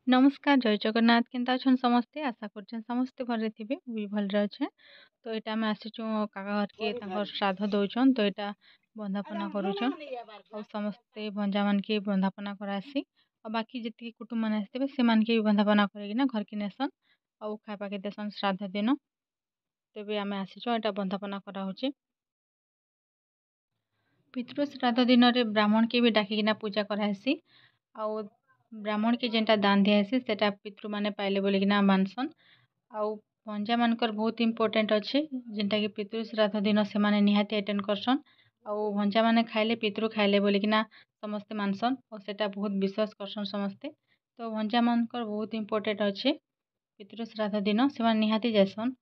नमस्कार जय जगन्नाथ केनता अछन समस्ते आशा करछन समस्ते भले थिबे भी भलरे अच्छे। तो एटा हम आसीचु काका घर के तांकर श्राद्ध दउछन तो एटा बंदापना करूछन और समस्ते भंजा मान के बंदापना करासी और बाकी जति कुटुंब मान आसते से मान के भी बंदापना करेगिना घर के नेसन और खाइबा के देसन श्राद्ध दिन तेबे आमे आसीचु एटा बंदापना करा होचे। पितृ श्राद्ध दिन रे ब्राह्मण के भी डाकिना पूजा करासी आउ ब्राह्मण के जेनटा दान दियासी सेटा पितृ माने पाइले बोलिकिना मानसन आउ पंजा मानकर बहुत इम्पोर्टेंट अच्छे जेनटा कि पितृ श्राद्ध दिन से माने निहाती अटेंड करसन आउ भंजा माने खाइले पितृ खाइले बोलिकिना समस्ते मानसन और सेटा बहुत विश्वास करसन समस्ते। तो भंजा मानकर बहुत इम्पोर्टेंट अच्छे पितृ श्राद्ध दिन से माने निहाती जासन।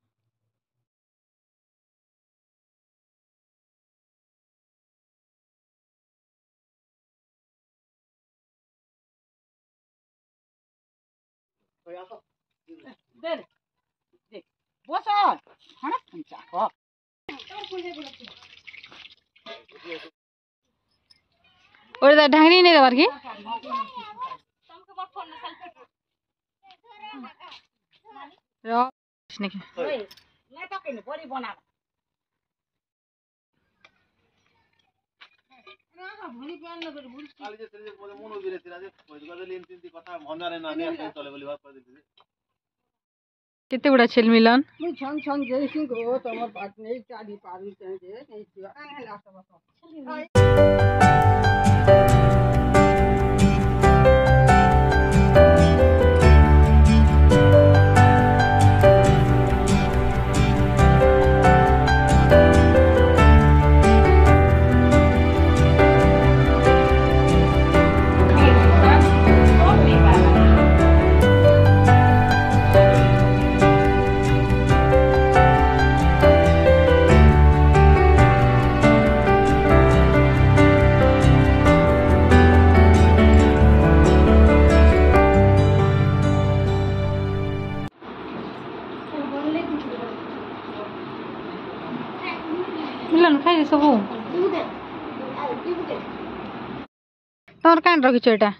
और ढांगनी नहीं देवार की केते बड़ा छेल मिलन छन छन जैसी गो तमर बात नहीं चाली पारू जे नहीं छियो आनला सब मिलन खाई सब तमर कान रखिछ एटा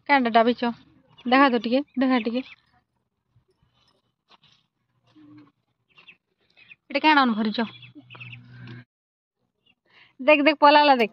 कान डाबिछ देखा तो टिके देखा टिके एटा कान ऑन भरिछ देख देख पलाला देख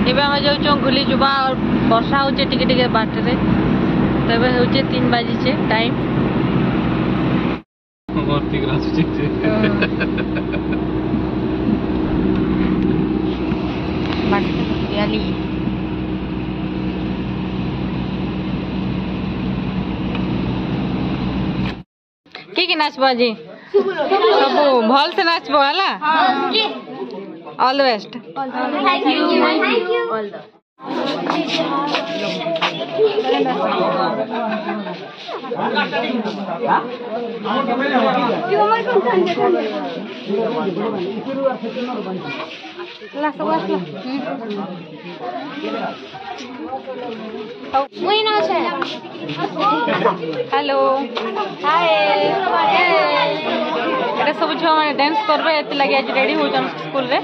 एबे हम जाऊँ घुली जुबा और वर्षा होचे टिके टिके बाटे रे तबे होचे 3 बजे छे टाइम और ठीक रासु छे बाटे याली की नाचबो जी सब भल से नाचबो हला all the best Thank you. All the hello hi सब झील मैंने डांस करबे एत लगे आज रेडी होचन स्कूल रे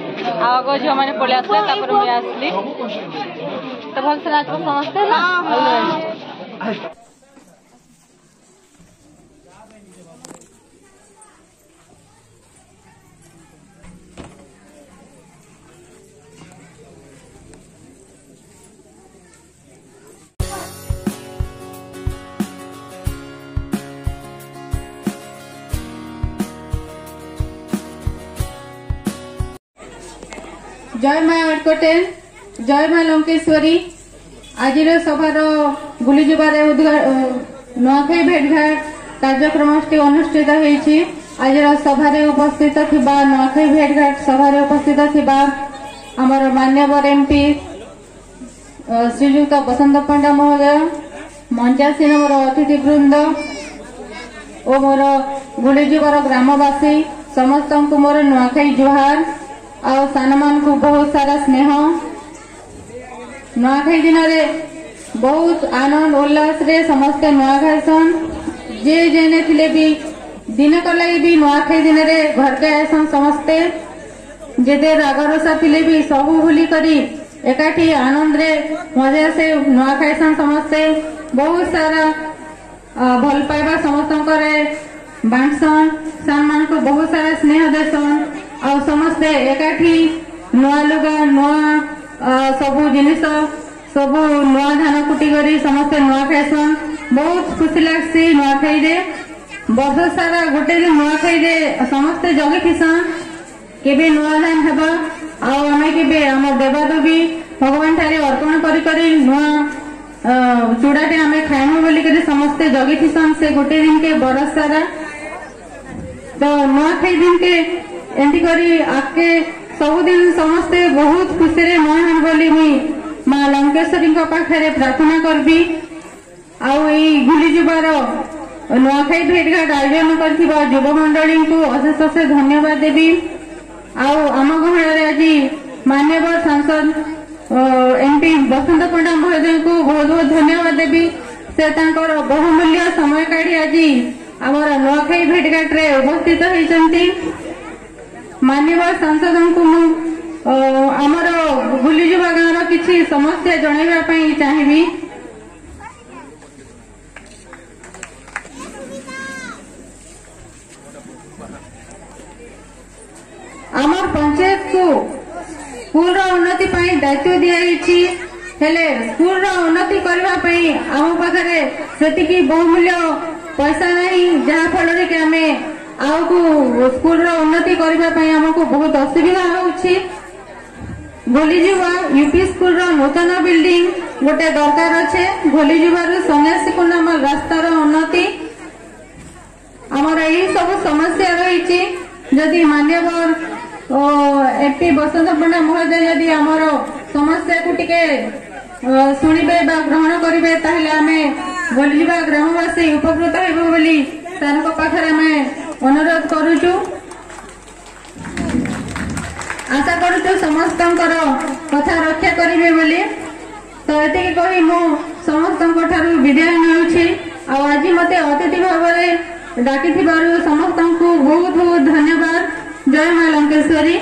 आगो झील मैंने पळे आसले तापर मैं आसली तो भल से नाचबो समझते ना जय माँ आटकोटेल जय माँ लंकेश्वरी आज सभार बुली जुबार नुआखाई भेटघाट कार्यक्रम अनुष्ठित होती। आज सभारे उपस्थित थिबा नुआखाई भेटघाट सभारे उपस्थित थिबा आमर मान्यवर एमपी श्रीयुक्त बसंत पंडा महोदय मंचासीन मोर अतिथि वृंद और मोर गुड़ीजुवर ग्रामवासी समस्त को मोर नुआखाई जुहार आ सान मान को बहुत सारा स्नेह। नुआखाई दिन में बहुत आनंद उल्लास रे समस्ते नुआ खाइसन। जे जेने थिले भी दिन कलाई भी नुआखाई दिन रे घर के आसन समस्ते जेते रागरसा थिले भी सबू भूली करी एकाठी आनंद रे मजा से नुआ खाइसन। समस्ते बहुत सारा भल पाइबा समस्त बांटसन। सान मान को बहुत सारा स्नेह देसन और समस्ते एकाठी नुआ लुगा नुआ सबू जिनिस सबू नुआ धान कुटी करी समस्ते नुआ खाइसन। बहुत खुशी लागसी नुआखाई रे। वर्ष सारा गोटे दिन नुआखाई रे समस्ते जगी थिसन केबे नुआ धान हेबा और आमे केबे हमर देवादेवी भगवान ठारे अर्पण करी करी नुआ चूड़ाटे आमे खाइमु बोली करी समस्ते जगी थिसन से गोटे दिन के बरस सारा। तो नुआखाई दिन के एंटी करी आके सबुदिन समस्ते बहुत खुशी रे नुआ बोली मुई माँ लंकेश्वरी पाखे प्रार्थना करबी। गुलीजुबार नुआखाई भेटघाट आयोजन कर युव मंडली को अशेष अशेष धन्यवाद देवी। आम गहण आज माननीय सांसद एमपी बसंत पंडा महोदय को बहुत बहुत धन्यवाद देवी। से बहुमूल्य समय काढ़ी आज आमर नुआखाई भेटघाट रे उपस्थित होती। माननीय सांसद को आमर गुलीजुबा गाँव किसी समस्या जनवाई चाहिए। आमर पंचायत को स्कूल उन्नति दायित्व दिखाई हेले स्कूल उन्नति करने आम पाखे से बहुमूल्य पैसा नहीं जहाँ फल कि आम आउ स्कूल उन्नति करने आमको बहुत असुविधा होउछि। गोलीजुबा यूपी स्कूल नूतन बिल्डिंग गोटे दरकार अच्छे। गोलीजुबार सन्यासी कुंड रास्तार उन्नति आमर यही सब समस्या रही। जदि मान्यवर एमपी बसंत पंडा महोदय जदि आमर समस्या को टिके शुणिबे बा ग्रहण करिबे ताहले आमे गोलीजुबा ग्रामवासी उपकृत हेबो बोली तारको पाखरे आमे अनुरोध करूछु। आशा करूछु समस्तंकर कथा रक्षा करिबे बोली। तो एतिकी कहि मु समस्तंक ठारू विदाय नेउछि। आज मते अतिथि भाव में डाकिथिबारु समस्तंकु बहुत बहुत धन्यवाद। जय मां लंकेश्वरी।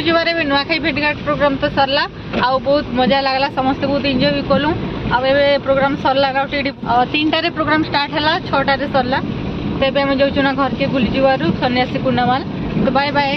बुली जबारे भी नुआखाई भेटघाट प्रोग्राम तो सरला आउ बहुत मजा लागला समस्त बहुत एंजॉय भी कलु अब ए प्रोग्राम सरला गाउटी 3 टारे प्रोग्राम स्टार्ट हला 6 टारे सरला तेबे हम जाउछु ना घर के बुली जबारु सन्यासी कुंडमाल तो बाय बाय।